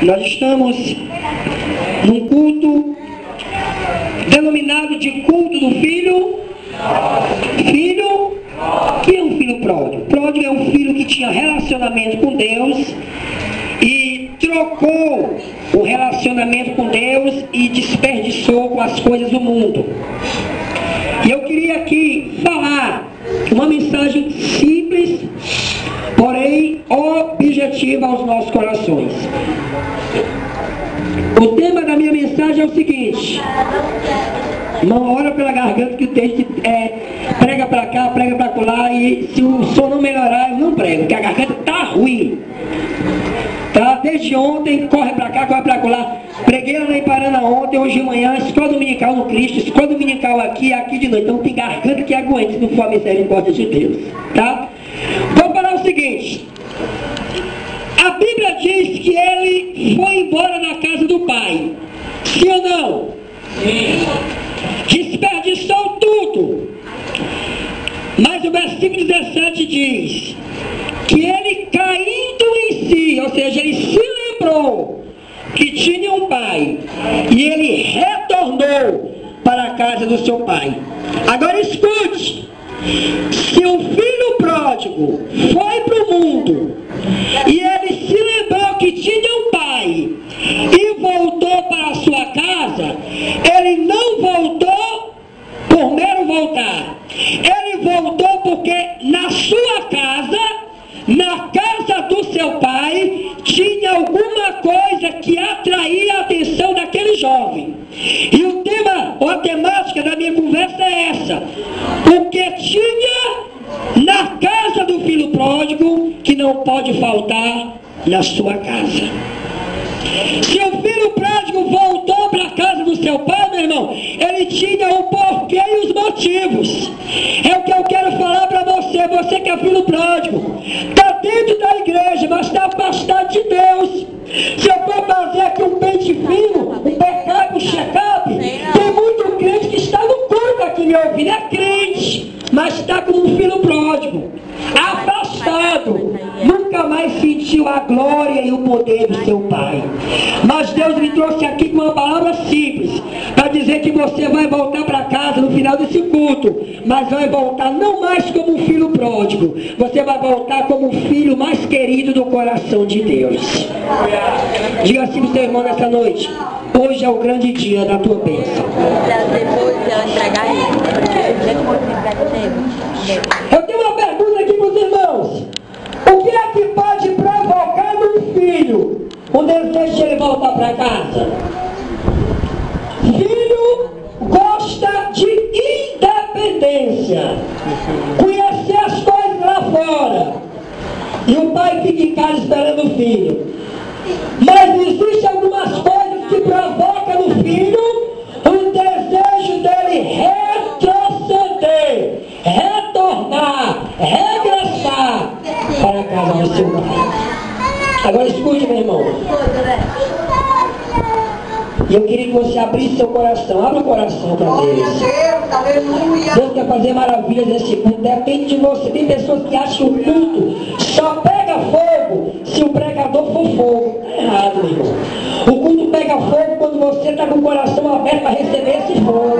Nós estamos num culto denominado de culto do filho. Filho, que é um filho pródigo? Pródigo é um filho que tinha relacionamento com Deus e trocou o relacionamento com Deus e desperdiçou com as coisas do mundo. E eu queria aqui falar uma mensagem simples, porém objetiva aos nossos corações. O tema da minha mensagem é o seguinte: não ora pela garganta, que o texto prega para cá, prega para lá, e se o som não melhorar, eu não prego, porque a garganta está ruim. Tá? Desde ontem, corre para cá, corre para lá. Preguei lá em Paraná ontem, hoje de manhã, escola dominical no Cristo, escola dominical aqui de noite. Então tem garganta que aguente, se não for a misericórdia de Deus. Tá? Vou falar o seguinte: a Bíblia diz que ele foi embora da casa do pai. Sim ou não? Sim. Desperdiçou tudo. Mas o versículo 17 diz que ele, caindo em si, ou seja, ele se lembrou que tinha um pai, e ele retornou para a casa do seu pai. Agora escute: se o filho pródigo foi para o mundo e ele se lembrou que tinha um pai e voltou para a sua casa, ele não voltou por mero voltar. Ele voltou porque na sua casa, na casa do seu pai, tinha alguma coisa que atraía a atenção daquele jovem. E o tema, ou a temática da minha conversa é essa: o que tinha na casa do filho pródigo que não pode faltar na sua casa. Se o filho pródigo voltou para a casa do seu pai, meu irmão, ele tinha o porquê e os motivos. É o que eu quero falar para você. Você que é filho pródigo, está dentro da igreja, mas está afastado de Deus. Se eu for fazer aqui um pente fino, um backup, um check-up, tem muito crente que está no culto aqui me ouvindo, é crente, mas está como um filho pródigo, afastado, nunca mais sentiu a glória e o poder do seu pai. Mas Deus me trouxe aqui com uma palavra simples, para dizer que você vai voltar para casa no final desse culto, mas vai voltar não mais como um filho pródigo, você vai voltar como um filho mais querido do coração de Deus. Diga assim para o seu irmão nessa noite: hoje é o grande dia da tua bênção. Eu tenho uma pergunta aqui para os irmãos: o que é que pode provocar num filho o desejo de ele voltar para casa? Filho gosta de independência, conhecer as coisas lá fora, e o pai fica em casa esperando o filho. Mas existem algumas coisas que provocam no filho o desejo dele retroceder, retornar, regressar para a casa do seu pai. Agora escute, meu irmão. E eu queria que você abrisse seu coração. Abra o coração para Deus. Deus quer fazer maravilhas nesse culto. Depende de você. Tem pessoas que acham que o culto só pega fogo se o pregador for fogo. É errado, meu irmão. O culto pega fogo quando você está com o coração aberto para receber esse fogo.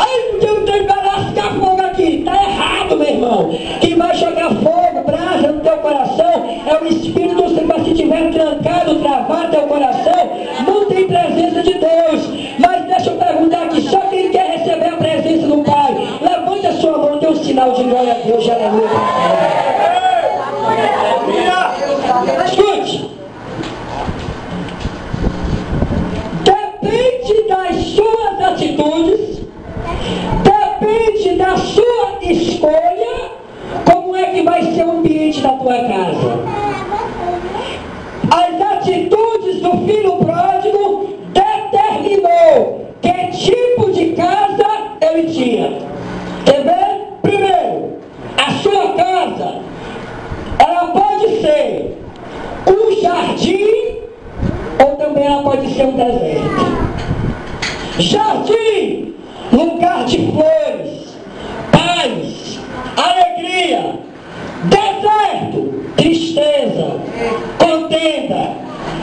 Ai, Deus tem que lascar fogo aqui. Está errado, meu irmão. Quem vai jogar fogo, brasa no teu coração é o Espírito Santo. Mas se estiver trancado, travado teu coração, não tem presença de Deus. Mas deixa eu perguntar aqui: só quem quer receber a presença do Pai, levante a sua mão, dê um sinal de glória a Deus, aleluia. Escute: depende das suas atitudes, depende da sua escolha, como é que vai ser o ambiente da tua casa. As atitudes do filho pródigo determinou que tipo de casa ele tinha. Quer ver? Primeiro, a sua casa, ela pode ser um jardim ou também ela pode ser um deserto. Jardim, lugar de flores, paz, alegria. Deserto, tristeza. contenda,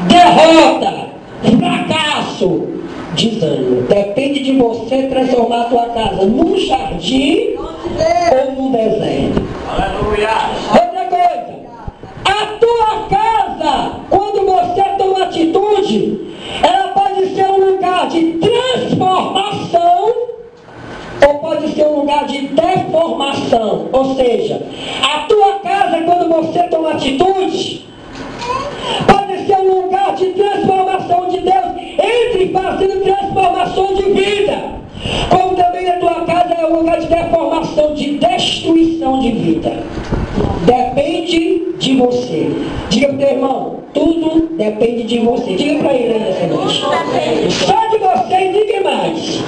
derrota, fracasso, desânimo. Depende de você transformar a tua casa num jardim ou num deserto. Aleluia. Outra coisa, a tua casa, quando você toma atitude, ela pode ser um lugar de transformação ou pode ser um lugar de deformação. Ou seja, a tua casa, quando você toma atitude, pode ser um lugar de transformação de Deus, entre fazendo transformação de vida, como também a tua casa é um lugar de deformação, de destruição de vida. Depende de você. Diga para o teu irmão, tudo depende de você. Diga para ele aí nessa noite. Só de você e ninguém mais.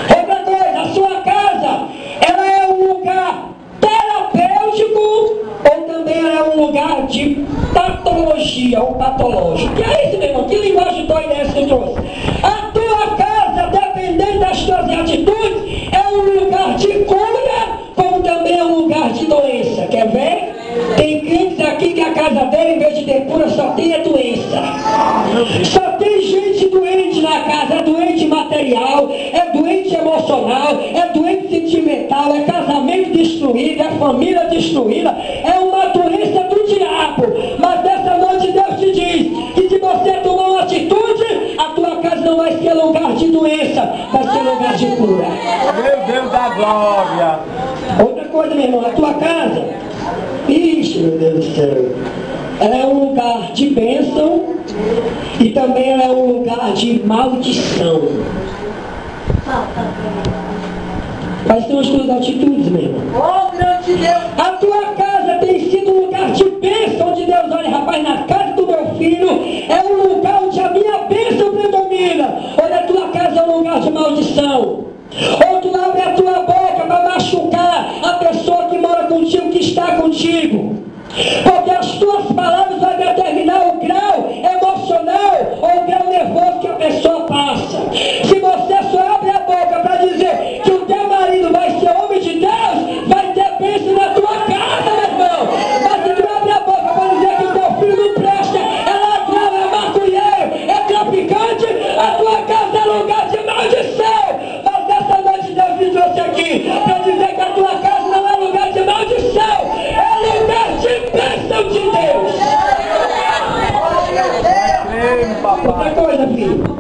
Outra coisa, a sua casa, ela é um lugar terapêutico ou também ela é um lugar de patologia ou patológico. Que é isso, meu irmão? Que linguagem doida é essa que eu trouxe? A tua casa, dependendo das tuas atitudes, é um lugar de cura, como também é um lugar de doença. Quer ver? Tem crentes aqui que a casa dele, em vez de ter cura, só tem a doença. Só tem gente doente na casa. É doente material, é doente emocional, é doente sentimental, é casamento destruído, é família destruída, é uma doença do diabo. Mas nessa noite Deus te diz que se você tomar uma atitude, a tua casa não vai ser lugar de doença, vai ser lugar de cura. Meu Deus da glória. Outra coisa, meu irmão, a tua casa, ixi, meu Deus do céu, ela é um lugar de bênção e também ela é um lugar de maldição. Quais são as tuas atitudes, meu irmão? Oh, meu Deus. A tua casa tem sido um lugar de bênção, onde Deus olha, rapaz, na casa do meu filho é um lugar onde a minha bênção predomina. Olha, a tua casa é um lugar de maldição. Ou tu abre a tua boca para machucar a pessoa que mora contigo, que está contigo. Porque as tuas palavras vão determinar o grau emocional ou o grau nervoso que a pessoa passa. Se você só abre a boca para dizer que o teu marido vai ser homem de Deus, vai ter bênção na tua casa, meu irmão. Mas se tu abre a boca para dizer que o teu filho não presta, é ladrão, é maconheiro, é traficante, a tua casa é lugar de maldição. Mas essa noite Deus me trouxe aqui para dizer que a tua casa não é lugar de maldição, é lugar de bênção de Deus. Outra coisa, filho,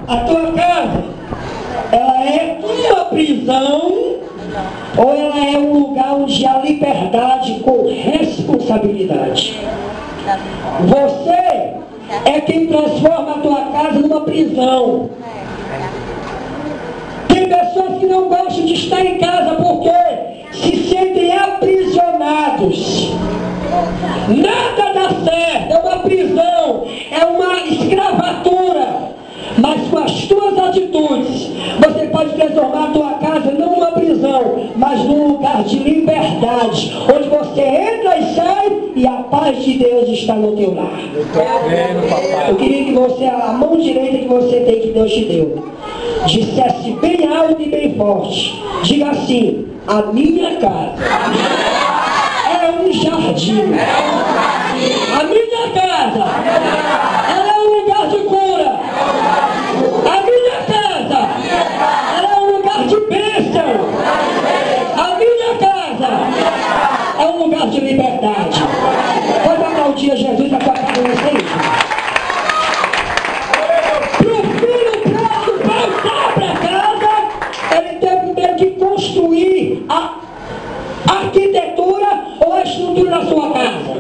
a tua casa, ela é uma prisão ou ela é um lugar onde há liberdade com responsabilidade? Você é quem transforma a tua casa numa prisão. Tem pessoas que não gostam de estar em casa porque se sentem aprisionados. Nada dá certo, é uma prisão, é uma escravatura. Mas com as tuas atitudes, você pode transformar a tua casa não numa prisão, mas num lugar de liberdade, onde você entra e sai e a paz de Deus está no teu lar. Eu queria que você, a mão direita que você tem, que Deus te deu, dissesse bem alto e bem forte. Diga assim: a minha casa é um jardim. A minha casa, ela é um lugar de cura. A minha casa, ela é um lugar de bênção. A minha casa é um lugar de liberdade. Pode aplaudir a Jesus a tua casa nessa igreja. Para o filho pródigo voltar para casa, ele tem primeiro que construir a arquitetura ou a estrutura da sua casa.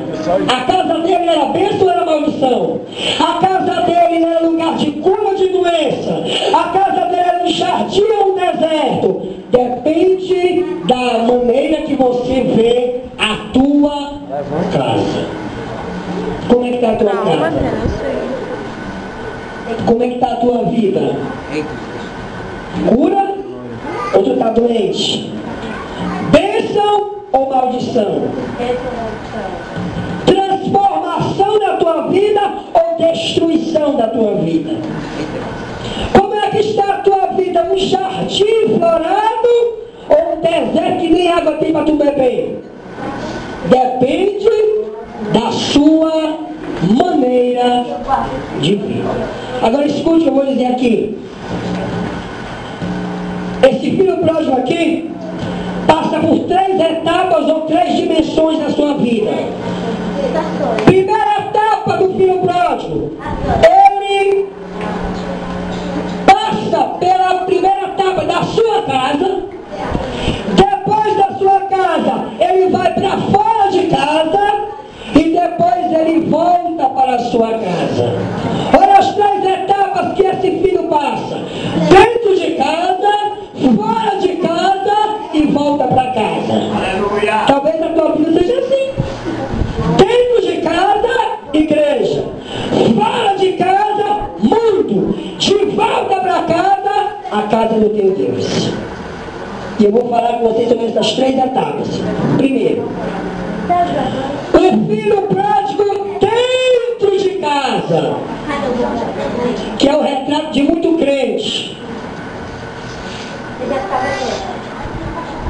A casa dele era bênção ou era maldição? A casa dele era lugar de cura de doença. A casa dele era um jardim ou um deserto. Depende da maneira que você vê a tua casa. Como é que está a tua casa? Como é que está a tua vida? Cura ou tu está doente? Bênção ou maldição? Transformação da tua vida ou destruição da tua vida? Como é que está a tua vida? Um jardim florado ou um deserto que nem água tem para tu beber? Depende da sua maneira de vida. Agora escute o que eu vou dizer aqui. Esse filho pródigo aqui passa por 3 etapas ou 3 dimensões da sua vida. Primeira etapa do filho pródigo, ele passa pela primeira etapa da sua casa. Depois da sua casa, ele vai para fora de casa e depois ele volta para a sua casa. Olha as 3 etapas que esse filho passa: dentro de casa, fora de casa e volta para casa. Aleluia. Talvez a tua vida seja assim: dentro de casa, igreja; fora de casa, mundo; de volta para casa, a casa do teu Deus. E eu vou falar com vocês sobre essas 3 etapas. Primeiro, o filho pródigo dentro de casa, que é o retrato de muito crente.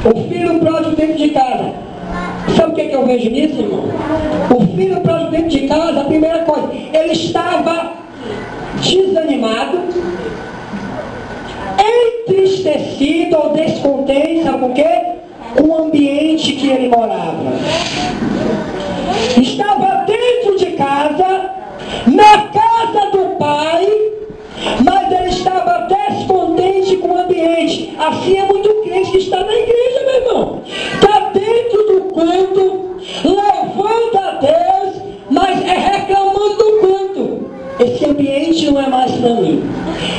O filho pródigo dentro de casa. Sabe o que eu vejo nisso, irmão? O filho pródigo dentro de casa, a primeira coisa, ele estava desanimado, entristecido ou descontente, sabe por quê? Com o ambiente que ele morava. Estava dentro de casa, na casa do pai, mas ele estava descontente com o ambiente. Assim é muito crente que está na igreja, meu irmão. Está dentro do culto, louvando a Deus, mas é reclamando do culto. Esse ambiente não é mais para mim.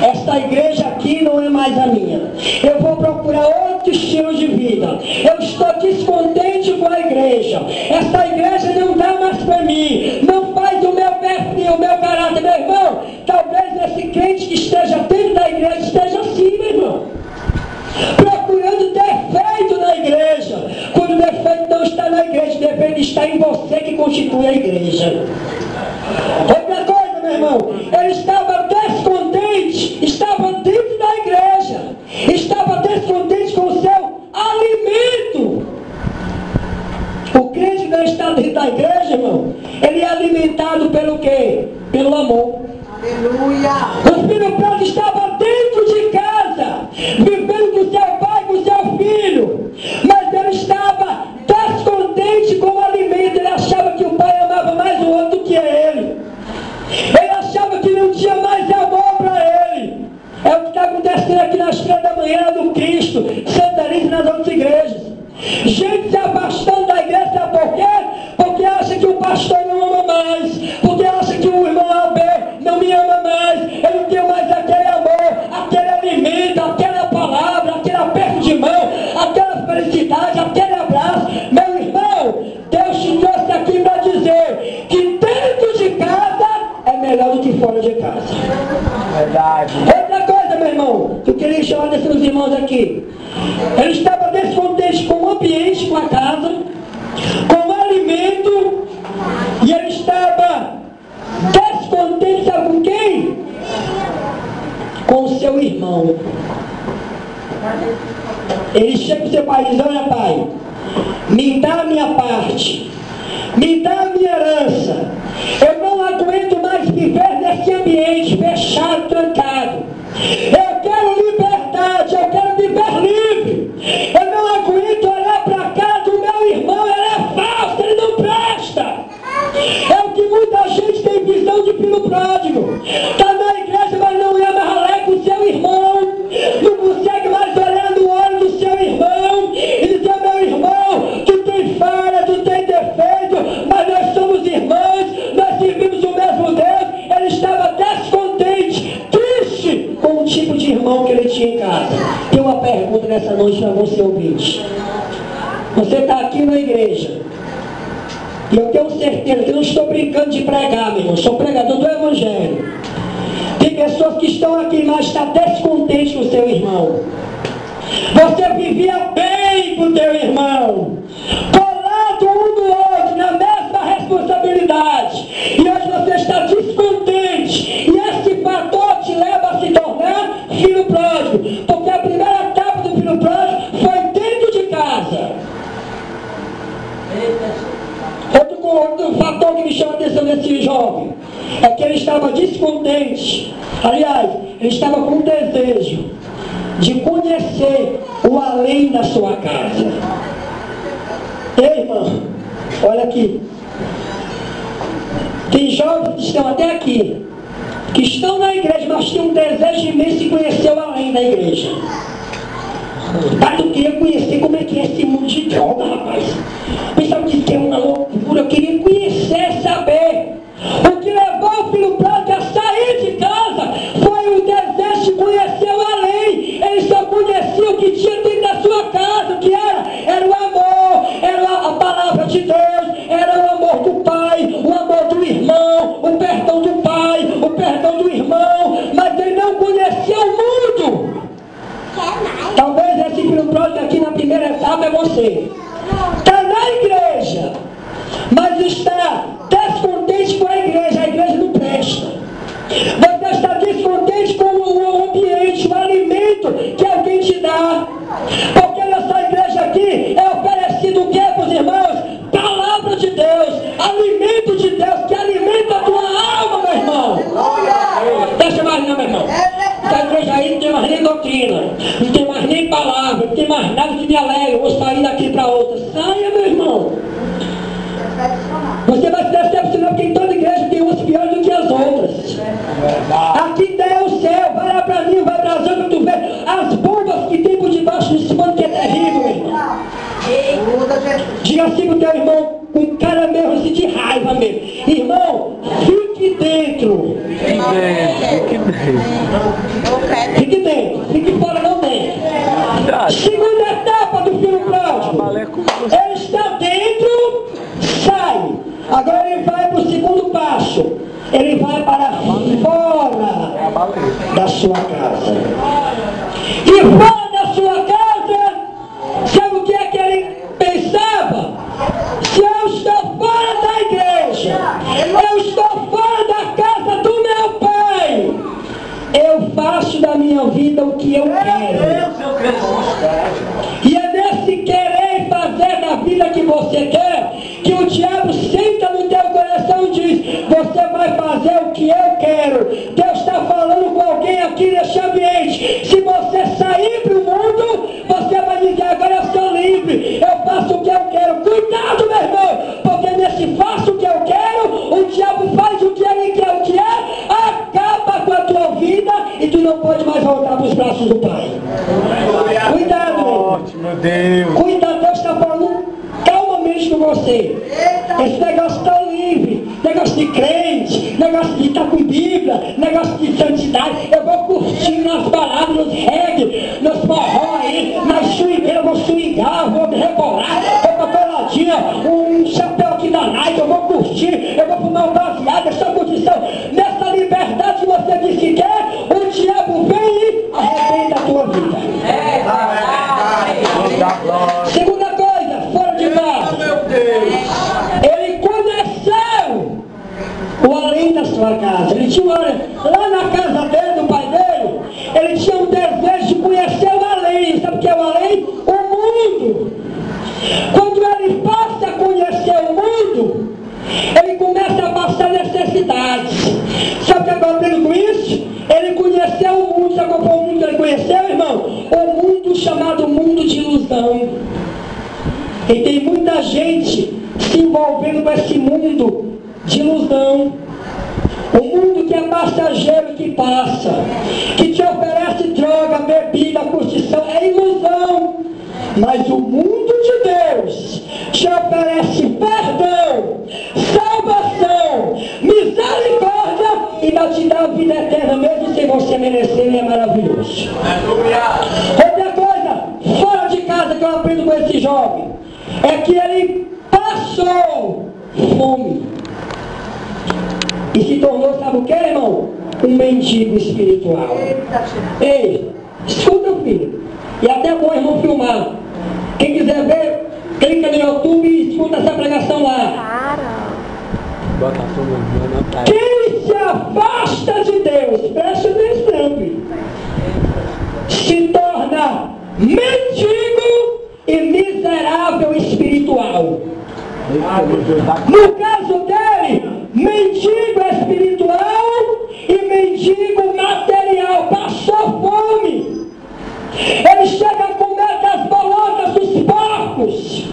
Essa igreja aqui não é mais a minha. Eu vou procurar outro estilo de vida. Eu estou descontente com a igreja. Essa igreja não dá mais para mim. Não faz o meu perfil, o meu caráter, meu irmão. Talvez esse crente que esteja dentro da igreja esteja assim, meu irmão, procurando defeito na igreja, quando o defeito não está na igreja, o defeito está em você que constitui a igreja. Outra coisa, meu irmão, ele estava descontente, estava dentro da igreja, estava descontente com o seu alimento. O crente que não está dentro da igreja, irmão, ele é alimentado pelo quê? Pelo amor. Aleluia. O filho pródigo estava dentro de casa, vivendo com seu pai, com seu filho, mas ele estava descontente com o alimento. Ele achava que o pai amava mais o outro do que ele. Ele achava que não tinha mais amor para ele. É o que está acontecendo aqui nas 3 da manhã do Cristo, Santa Lisa e nas outras igrejas. Gente se afastando da igreja, sabe por quê? Porque acha que o pastor não ama mais, porque acha que o irmão Albert não me ama mais, eu não tenho mais aquele amor, aquele alimento, aquela palavra, aquele aperto de mão, aquela felicidade, aquele abraço. Meu irmão, Deus te trouxe aqui para dizer que dentro de casa é melhor do que fora de casa. Verdade. Outra coisa, meu irmão, que eu queria chamar desses irmãos aqui: ele estava descontente com o ambiente, com a casa, com o alimento, e ele estava descontente, sabe com quem? Com o seu irmão. Ele chega para o seu pai e diz: olha, pai, me dá a minha parte, me dá a minha herança. Eu não aguento mais viver nesse ambiente fechado, trancado. Eu quero liberdade, eu quero viver livre. Eu não aguento olhar para a cara do meu irmão, ele é falso, ele não presta. É o que muita gente tem visão de filho pródigo. Está na igreja, mas não é mais alegre com o seu irmão. Não consegue mais olhar no olho do seu irmão e dizer: meu irmão, tu tem falha, tu tem defeito, mas nós somos irmãos, nós servimos o mesmo Deus. Ele estava descontente, triste com o tipo de irmão que ele tinha em casa. Tem uma pergunta nessa noite para você, ouvinte. Você está aqui na igreja, e eu tenho certeza que eu não estou brincando de pregar, meu irmão, sou pregador do Evangelho. Tem pessoas que estão aqui, mas estão descontentes com o seu irmão. Você vivia bem com o teu irmão, colado um no outro, na mesma responsabilidade, e hoje você está descontente, e esse fator te leva a se tornar filho pródigo, porque a primeira etapa do filho pródigo foi dentro de casa. Outro fator que me chama chama a atenção desse jovem é que ele estava descontente. Aliás, ele estava com desejo de conhecer o além da sua casa. Ei, irmão, olha aqui. Tem jovens que estão até aqui, que estão na igreja, mas têm um desejo imenso de conhecer o além da igreja. Mas eu queria conhecer como é que é esse mundo de droga, rapaz. Pensava que é uma loucura. Eu queria conhecer, saber. O que levou o filho pródigo a sair de casa foi o desejo de conhecer o além. Ele só conhecia o que tinha dentro da sua casa. O que era? Era o amor, era a palavra de Deus, era o amor do pai, o amor do irmão, o perdão do pai, o perdão do irmão. Mas ele não conhecia o mundo. Talvez esse filho pródigo aqui na primeira etapa é você. Está na igreja, mas está descontente com a igreja não presta. Você está descontente com o ambiente, o alimento que alguém te dá. Porque nessa igreja aqui é oferecido o que para os irmãos? Palavra de Deus, alimento de Deus, que alimenta a tua alma, meu irmão. Deixa mais não, meu irmão. Essa igreja aí não tem mais nem doutrina, não tem mais nem palavra, não tem mais nada que me alegre. Vou sair daqui para outra. Saia, meu irmão. Você vai se decepcionar porque em toda igreja tem umas piores do que as outras. Aqui é o céu, vai lá para mim, vai para as outras, tu vê as bombas que tem por debaixo desse mundo que é terrível, meu irmão. Diga assim pro teu irmão, com cara mesmo assim de raiva mesmo. Irmão, fique dentro. Fique dentro, fique fora não dentro. Segunda etapa do filho pródigo. Ele está dentro, sai. Agora ele vai para o segundo passo. Ele vai para fora da sua casa. E fora da sua casa, sabe o que é que ele pensava? Se eu estou fora da igreja, eu estou fora da casa do meu pai, eu faço da minha vida o que eu quero. E é nesse querer e fazer da vida que você quer que o diabo senta no teu coração e diz: você vai fazer o que eu quero. Deus está falando com alguém aqui neste ambiente. Se você sair para o mundo, você vai dizer: agora eu sou livre, eu faço o que eu quero. Cuidado, meu irmão, porque nesse faço o que eu quero, o diabo faz o que ele quer, o que é, acaba com a tua vida e tu não pode mais voltar para os braços do Pai. Cuidado, meu Deus. Cuidado, Deus está falando calmamente com você. Esse negócio está livre, negócio de crente, negócio de estar com Bíblia, negócio de santidade. Eu vou curtir nas baladas, nos reggae, nos forró aí, nas swingueiras, eu vou swingar, vou me rebolar, vou com a peladinha, um chapéu aqui da Nike, eu vou curtir, eu vou fumar um baseado, essa curtição. Nessa liberdade que você disse que quer, o diabo vem e arrebenta a tua vida. Segunda coisa, fora de casa. Ele conheceu o além da sua casa. Ele tinha lá na casa dele, do pai dele, ele tinha um desejo de conhecer o além. Sabe o que é o além? O mundo. Quando ele passa a conhecer o mundo, ele começa a passar necessidades. Sabe o que eu aprendo com isso? Ele conheceu o mundo. Sabe qual foi o mundo que ele conheceu, irmão? O mundo chamado mundo de ilusão. E tem muita gente se envolvendo com esse mundo de ilusão. O mundo que é passageiro, que passa, que te oferece droga, bebida, curtição, é ilusão. Mas o mundo de Deus te oferece perdão, salvação, misericórdia e vai te dar a vida eterna mesmo sem você merecer, e é maravilhoso. Outra coisa, fora de casa que eu aprendo com esse jovem, é que ele passou fome e se tornou, sabe o que, irmão? Um mendigo espiritual. Ei, escuta, filho, e até é bom, irmão, filmar. Quem quiser ver, clica no YouTube e escuta essa pregação lá. Quem se afasta de Deus, preste atenção, filho, se torna mendigo e miserável espiritual. No caso dele, mendigo material, passou fome. Ele chega a comer das bolotas dos porcos.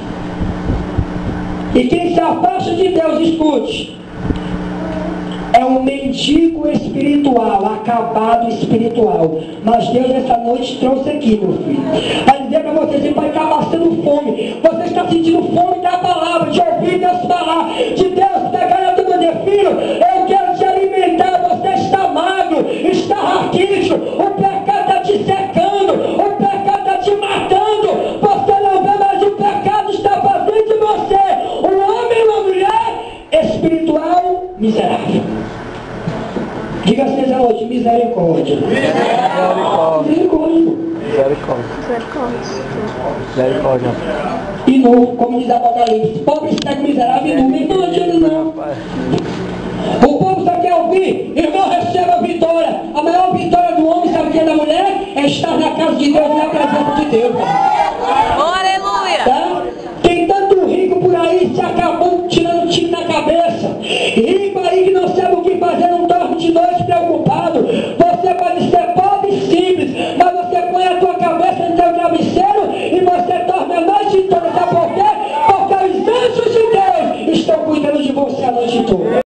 E quem se afasta de Deus, escute, é um mendigo espiritual, acabado espiritual. Mas Deus essa noite trouxe aqui, meu filho, para dizer para você, você pode estar passando fome, você está sentindo fome da palavra, de ouvir Deus falar, de Deus pegar a tua dizer, filho, eu quero te alimentar, você está magro, está raquítico, o pecado está te secando, o pecado está te matando, você não vê mais o pecado está fazendo de você um homem e uma mulher espiritual miserável. Diga assim essa noite, misericórdia. Misericórdia. Misericórdia. E novo, como diz Apocalipse, pobre, cego, miserável e nu. Irmão, não adianta não. O povo só quer ouvir, irmão, receba a vitória. A maior vitória do homem, sabe o que é da mulher? É estar na casa de Deus, na presença de Deus. Aleluia! Tá? Tem tanto rico por aí se acabando.